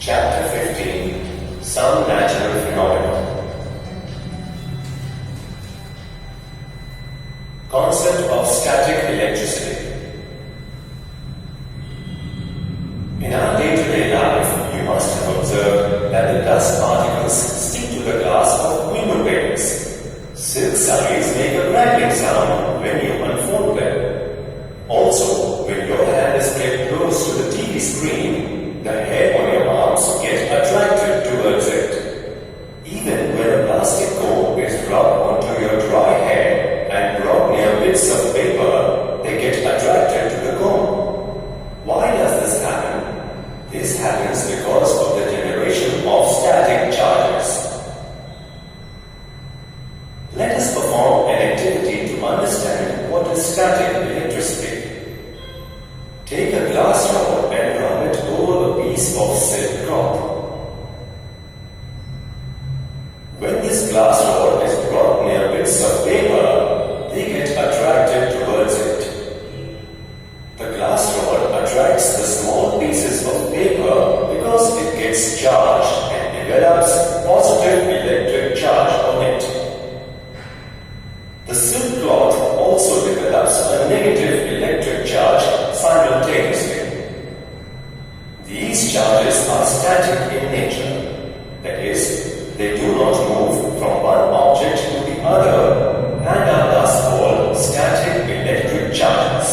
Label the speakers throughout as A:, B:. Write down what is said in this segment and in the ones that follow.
A: Chapter 15 Some Natural Phenomena. Concept of static electricity. In our day-to-day life, you must have observed that the dust particles stick to the glass of window panes. Silk sarees make a crackling sound when you unfold them. Also, when your hand is kept close to the TV screen, the hair on your arms get attracted towards it. Even when a plastic comb is rubbed onto your dry hair and brought near bits of paper, they get attracted to the comb. Why does this happen? This happens because of the generation of static charges. Let us perform an activity to understand what is static electricity. Take a glass rod and rub it over a piece of silk cloth. When this glass rod is brought near bits of paper, they get attracted towards it. The glass rod attracts the small pieces of paper because it gets charged and develops positive electric charge on it. The silk cloth also develops a negative electric charge simultaneously. These charges are static in nature, that is, they do not move from one object to the other and are thus called static electric charges.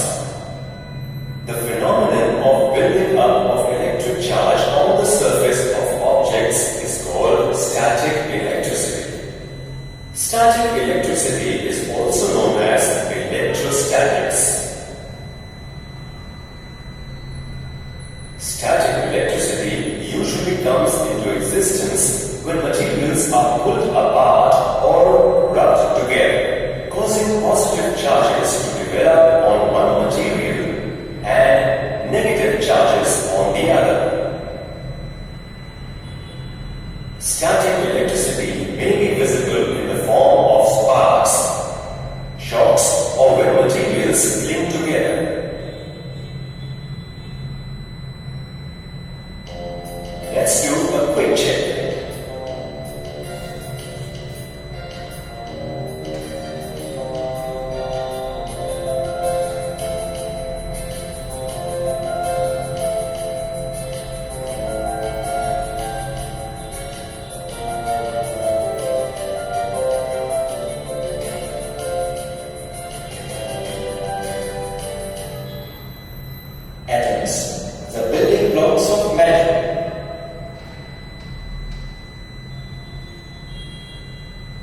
A: The phenomenon of building up of electric charge on the surface of objects is called static electricity. Static electricity is also known as electrostatics. Static electricity usually comes into existence when materials are pulled apart or rubbed together, causing positive charges to develop on one material and negative charges on the other. Static electricity may be visible in the form of sparks, shocks, or when materials cling together. Let's do a quick check. Atoms, the building blocks of matter.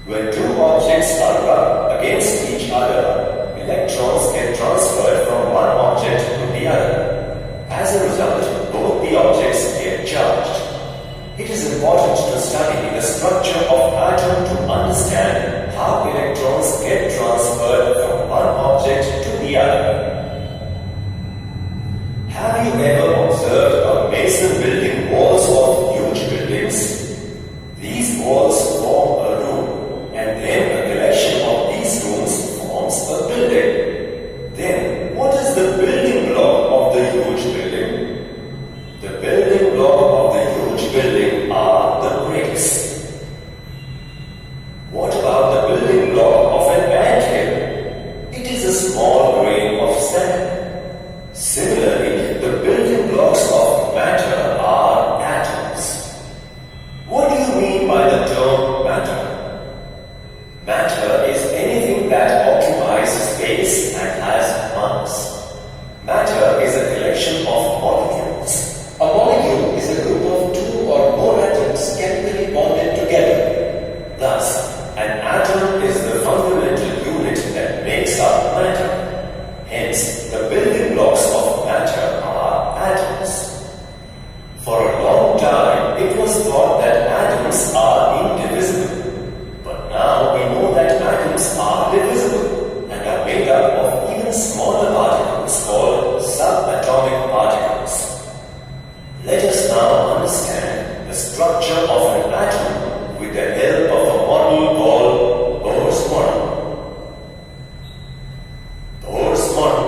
A: When two objects are rubbed against each other, electrons get transferred from one object to the other. As a result, both the objects get charged. It is important to study the structure of atom to understand how electrons get transferred from one object to the other. Have you ever observed a mason building walls of huge buildings? These walls form a room, and then a collection of these rooms forms a building. Then, what is the building block of the huge building? The building block of the huge building are the bricks. What about the building block of an anthill? It is a small grain of sand. Similarly, the building blocks of matter are atoms. What do you mean by the term matter? Matter is anything that occupies space and has mass. Matter is a collection of molecules. A molecule is a group of two or more atoms chemically bonded together. Thus, an atom is the fundamental unit that makes up matter. Hence, the building blocks of matter are atoms. For a long time, it was thought that atoms are indivisible. But now we know that atoms are divisible and are made up of even smaller particles called subatomic particles. Let us now understand the structure of an atom with the help of a model called Bohr's model. Bohr's model.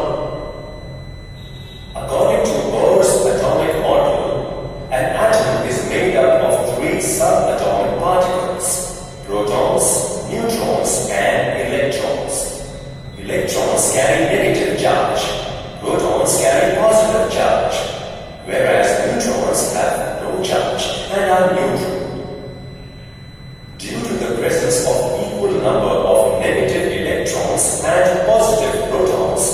A: According to Bohr's atomic model, an atom is made whereas neutrons have no charge and are neutral. Due to the presence of equal number of negative electrons and positive protons,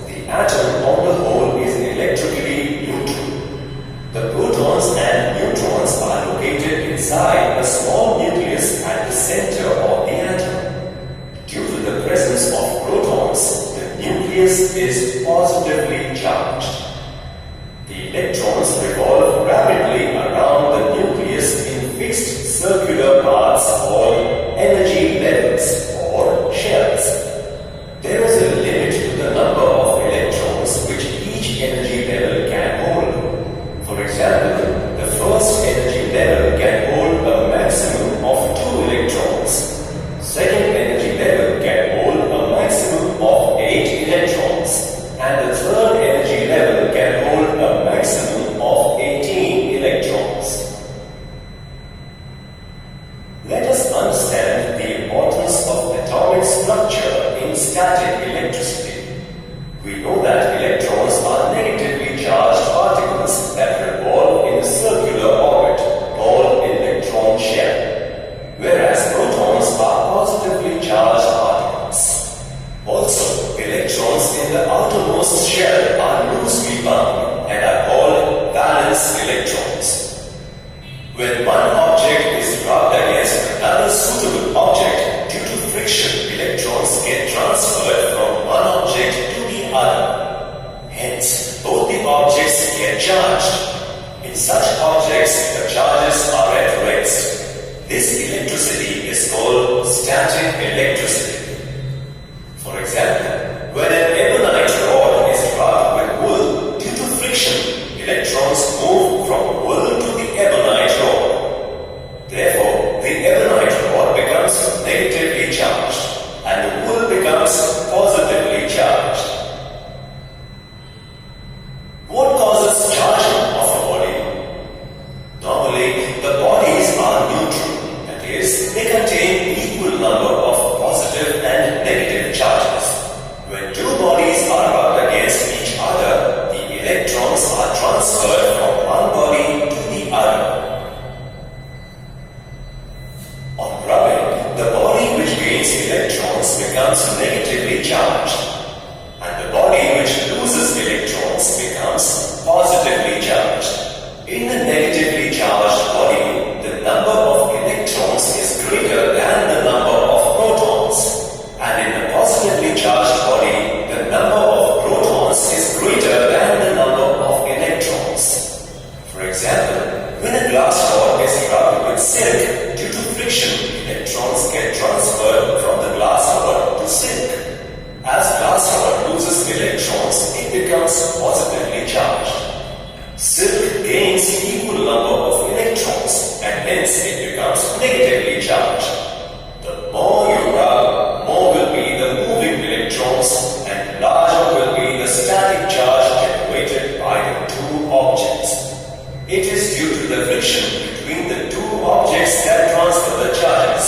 A: the atom on the whole is electrically neutral. The protons and neutrons are located inside a small nucleus at the center of the atom. Due to the presence of protons, the nucleus is positively charged. The electrons revolve rapidly around the nucleus in fixed circular paths called energy levels or shells. There is a limit to the number of electrons which each energy level can hold. For example, the first energy level can hold a maximum of 2 electrons. Second energy level can hold a maximum of 8 electrons. And the third energy level can hold a maximum of 18 electrons. Let us understand the importance of atomic structure in static electricity. We know that electrons are negatively charged particles that revolve in a circular orbit called electron shell, whereas protons are positively charged particles. Also, electrons in the outermost shell are loosely bound and are called valence electrons. When one object is rubbed against another suitable object due to friction, electrons get transferred from one object to the other. Hence, both the objects get charged. In such objects, the charges are at rest. This electricity is called static electricity. For example, when an ebonite rod is rubbed with wool due to friction, electrons move from wool to the ebonite rod. Therefore, the ebonite rod becomes negatively charged and the wool becomes positively charged. What causes charging of a body? Normally, the bodies are neutral, that is, they contain equal number of positive and negative charges. When two bodies are rubbed against each other, the electrons are transferred from one body to the other. On rubbing, the body which gains electrons becomes negatively charged, and the body which loses electrons becomes positively charged. In the negatively charged body, the number of electrons is greater than the number of protons, and in the positively charged body, the number of protons is greater than the number of electrons. For example, when a glass rod is rubbed with silk due to friction, electrons get transferred from the glass rod to silk. As glass rod loses electrons, it becomes positively charged. Silk gains equal number of electrons and hence it becomes negatively charged. The more you rub, more will be the moving electrons and larger will be the static charge generated by the two objects. It is due to the friction between the two objects that transfer the charges,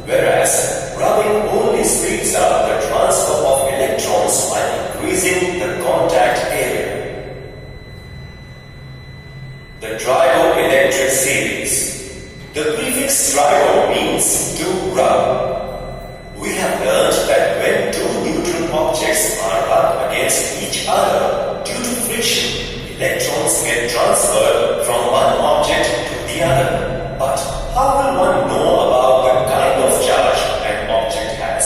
A: whereas rubbing only speeds up the transfer of electrons by increasing the contact area. The triboelectric series. The prefix tribo means to rub. We have learned that when two neutral objects are rubbed against each other due to friction, electrons get transferred from one object to the other. But how will one know about the kind of charge an object has?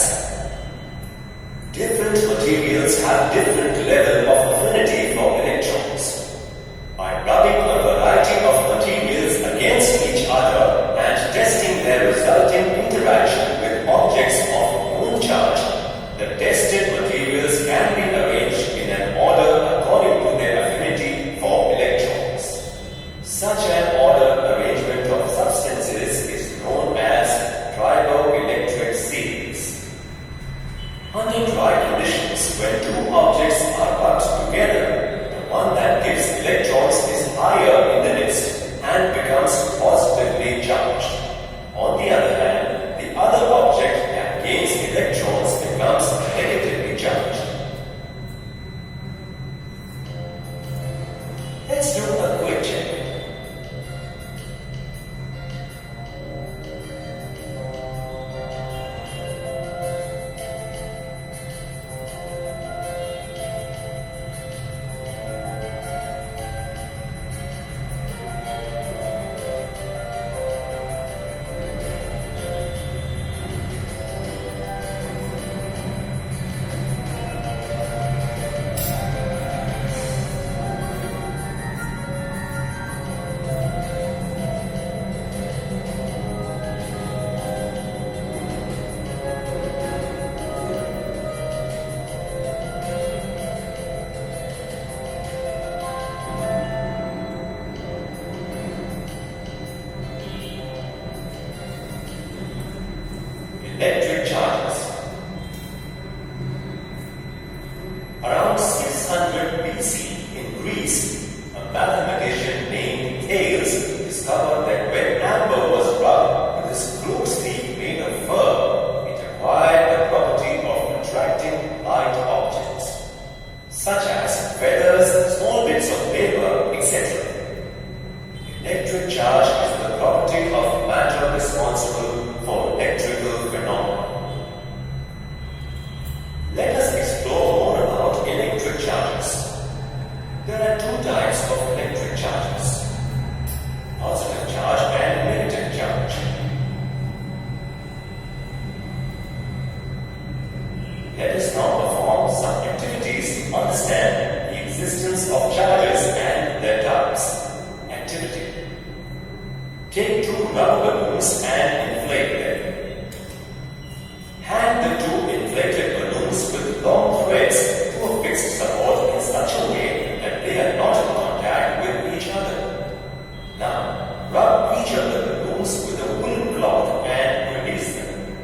A: Different materials have different level of affinity for electrons. By rubbing a variety of materials against each other and testing their resulting interaction with objects of known charge, the tested materials can be arranged in an order according to their affinity for electrons. Such an order arrangement of substances is Let's do a quick check. Electric charges. Around 600 BC in Greece, a mathematician named Thales discovered that when amber was rubbed with his crow's feet made of fur, it acquired the property of attracting light objects, such as feathers, small bits of paper, etc. Electric charge is the property of matter responsible for electrical phenomena. Let us explore more about electric charges. There are two types of electric charges: positive charge and negative charge. Let us now perform some activities to understand the existence of charges and their types. Activity: take two rubber balloons and inflate them. Hand the two inflated balloons with long threads to a fixed support in such a way that they are not in contact with each other. Now, rub each of the balloons with a woolen cloth and release them.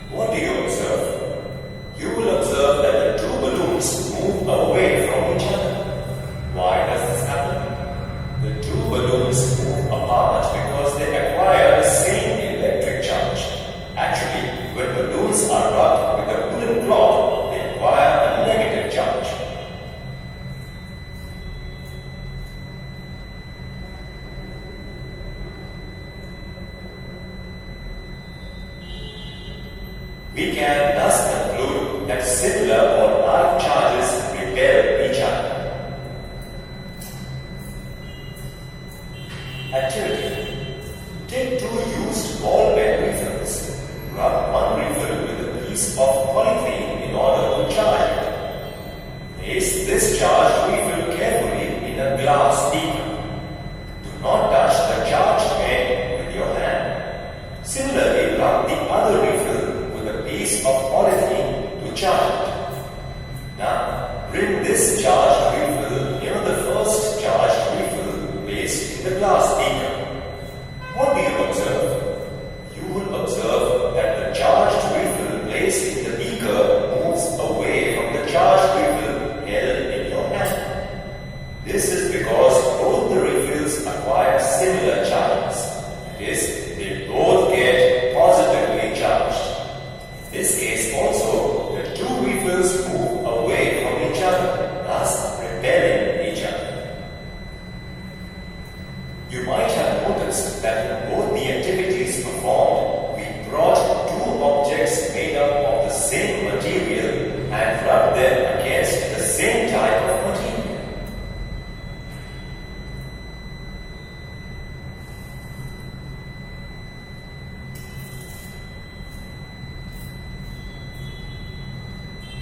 A: What do you observe? You will observe that the two balloons move away from each other. Why does this happen? The two balloons move apart because they acquire the same electric charge. Actually, when balloons are rubbed with a woolen cloth, they acquire a negative charge. We can thus conclude that similar or like charges repel each other. Activity: take two used ball pen refills. Rub one refill with a piece of polythene in order to charge it. Place this charged refill carefully in a glass beaker. Do not touch the charged pen with your hand. Similarly, rub the other refill with a piece of polythene to charge it. Now, bring this charged refill near the first charged refill placed in the glass beaker. What do you observe? You will observe that the charged refill placed in the beaker moves away from the charged refill held in your hand. This is because both the refills acquire similar charges. That is, they both get positively charged. In this case also, the two refills move away from each other, thus repelling each other. You might have noticed that in both the activities performed, we brought two objects made up of the same material and rubbed them against the same type of material.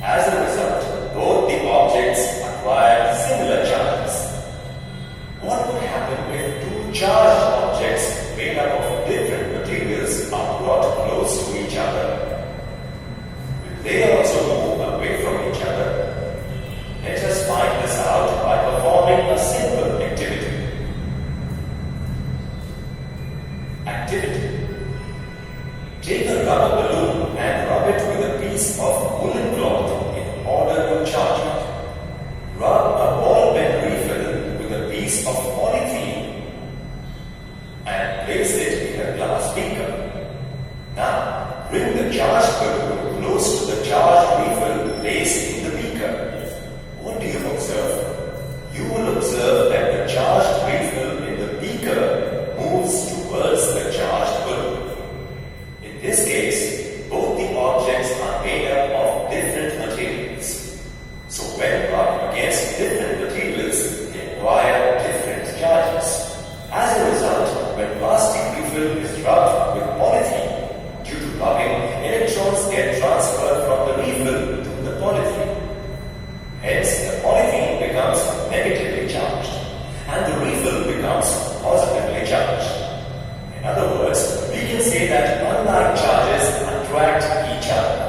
A: As a result, both the objects acquired similar charges. What would happen if two charged objects made up of different materials are brought close to each other? Will they also move away from each other? Let us find this out by performing a simple activity. Activity: take a rubber balloon and rub it with a piece of woolen cloth in order to charge it. Rub a ball pen refill with a piece of polythene and place it in a glass beaker. refill is rubbed with polythene. Due to rubbing, electrons get transferred from the refill to the polythene. Hence, the polythene becomes negatively charged and the refill becomes positively charged. In other words, we can say that unlike charges attract each other.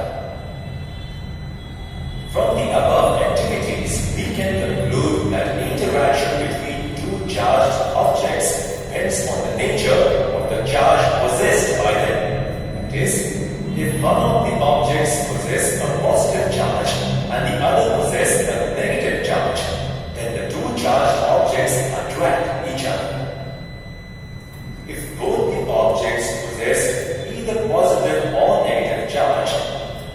A: From the above activities, we can conclude that interaction between two charged objects depends on the nature of the charge possessed by them. That is, if one of the objects possesses a positive charge and the other possesses a negative charge, then the two charged objects attract each other. If both the objects possess either positive or negative charge,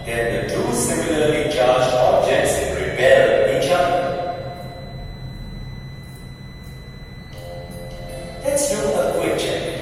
A: then the two similarly charged objects repel each other. Let's do a quick check.